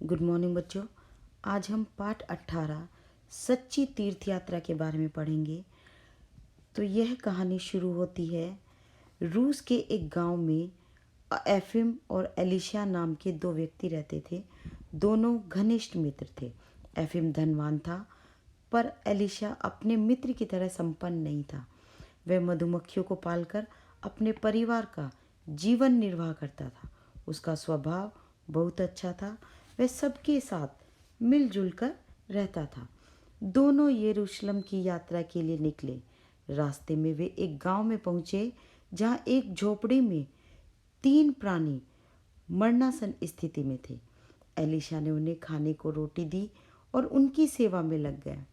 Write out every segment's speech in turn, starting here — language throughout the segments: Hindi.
गुड मॉर्निंग बच्चों। आज हम पाठ 18 सच्ची तीर्थ यात्रा के बारे में पढ़ेंगे। तो यह कहानी शुरू होती है रूस के एक गांव में। एफिम और एलिशा नाम के दो व्यक्ति रहते थे। दोनों घनिष्ठ मित्र थे। एफिम धनवान था, पर एलिशा अपने मित्र की तरह संपन्न नहीं था। वह मधुमक्खियों को पालकर अपने परिवार का जीवन निर्वाह करता था। उसका स्वभाव बहुत अच्छा था। वह सबके साथ मिलजुल कर रहता था। दोनों यरूशलेम की यात्रा के लिए निकले। रास्ते में वे एक गांव में पहुंचे जहां एक झोपड़ी में 3 प्राणी मरणासन स्थिति में थे। एलिशा ने उन्हें खाने को रोटी दी और उनकी सेवा में लग गया।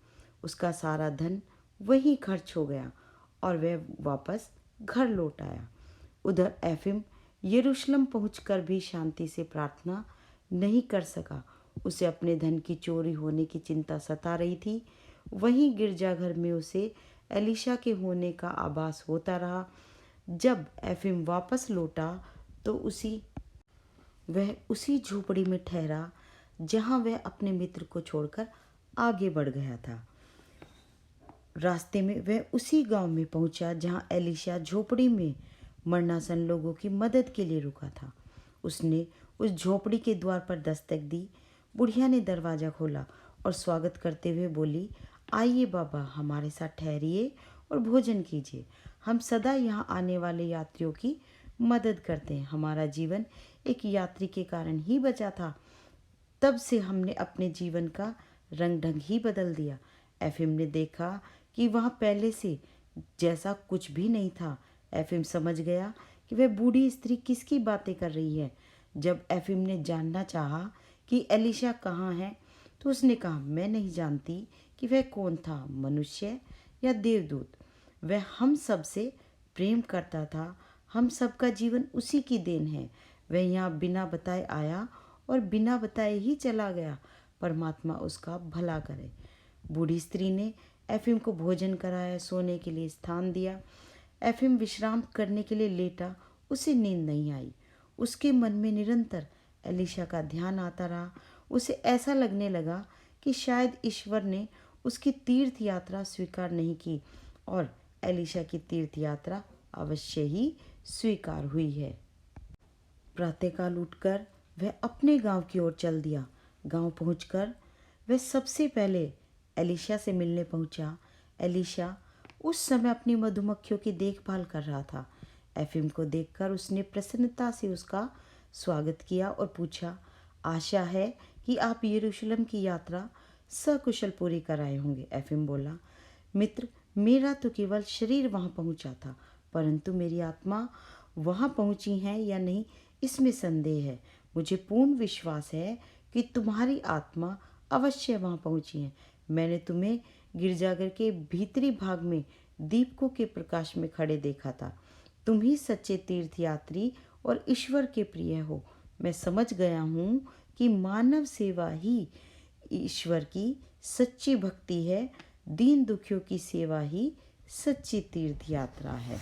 उसका सारा धन वहीं खर्च हो गया और वह वापस घर लौट आया। उधर एफिम यरूशलेम पहुंचकर भी शांति से प्रार्थना नहीं कर सका। उसे अपने धन की चोरी होने की चिंता सता रही थी। वहीं गिरजाघर में उसे एलिशा के होने का आभास होता रहा। जब एफिम वापस लौटा तो वह उसी झोपड़ी में ठहरा जहां वह अपने मित्र को छोड़कर आगे बढ़ गया था। रास्ते में वह उसी गांव में पहुंचा जहां एलिशा झोपड़ी में मरणासन लोगों की मदद के लिए रुका था। उसने उस झोपड़ी के द्वार पर दस्तक दी। बुढ़िया ने दरवाज़ा खोला और स्वागत करते हुए बोली, आइए बाबा, हमारे साथ ठहरिए और भोजन कीजिए। हम सदा यहाँ आने वाले यात्रियों की मदद करते हैं। हमारा जीवन एक यात्री के कारण ही बचा था। तब से हमने अपने जीवन का रंग ढंग ही बदल दिया। एफिम ने देखा कि वहाँ पहले से जैसा कुछ भी नहीं था। एफिम समझ गया कि वह बूढ़ी स्त्री किसकी बातें कर रही है। जब एफिम ने जानना चाहा कि एलिशा कहाँ है तो उसने कहा, मैं नहीं जानती कि वह कौन था, मनुष्य या देवदूत। वह हम सब से प्रेम करता था। हम सबका जीवन उसी की देन है। वह यहाँ बिना बताए आया और बिना बताए ही चला गया। परमात्मा उसका भला करे। बूढ़ी स्त्री ने एफिम को भोजन कराया, सोने के लिए स्थान दिया। एफिम विश्राम करने के लिए लेटा। उसे नींद नहीं आई। उसके मन में निरंतर एलिशा का ध्यान आता रहा। उसे ऐसा लगने लगा कि शायद ईश्वर ने उसकी तीर्थ यात्रा स्वीकार नहीं की और एलिशा की तीर्थ यात्रा अवश्य ही स्वीकार हुई है। प्रातःकाल उठकर वह अपने गांव की ओर चल दिया। गांव पहुंचकर वह सबसे पहले एलिशा से मिलने पहुंचा। एलिशा उस समय अपनी मधुमक्खियों की देखभाल कर रहा था। एफिम को देखकर उसने प्रसन्नता से उसका स्वागत किया और पूछा, आशा है कि आप यरूशलेम की यात्रा सकुशल पूरी कर आए होंगे। एफिम बोला, मित्र, मेरा तो केवल शरीर वहाँ पहुँचा था, परंतु मेरी आत्मा वहाँ पहुँची है या नहीं इसमें संदेह है। मुझे पूर्ण विश्वास है कि तुम्हारी आत्मा अवश्य वहाँ पहुँची है। मैंने तुम्हें गिरजाघर के भीतरी भाग में दीपकों के प्रकाश में खड़े देखा था। तुम ही सच्चे तीर्थयात्री और ईश्वर के प्रिय हो। मैं समझ गया हूँ कि मानव सेवा ही ईश्वर की सच्ची भक्ति है। दीन दुखियों की सेवा ही सच्ची तीर्थ यात्रा है।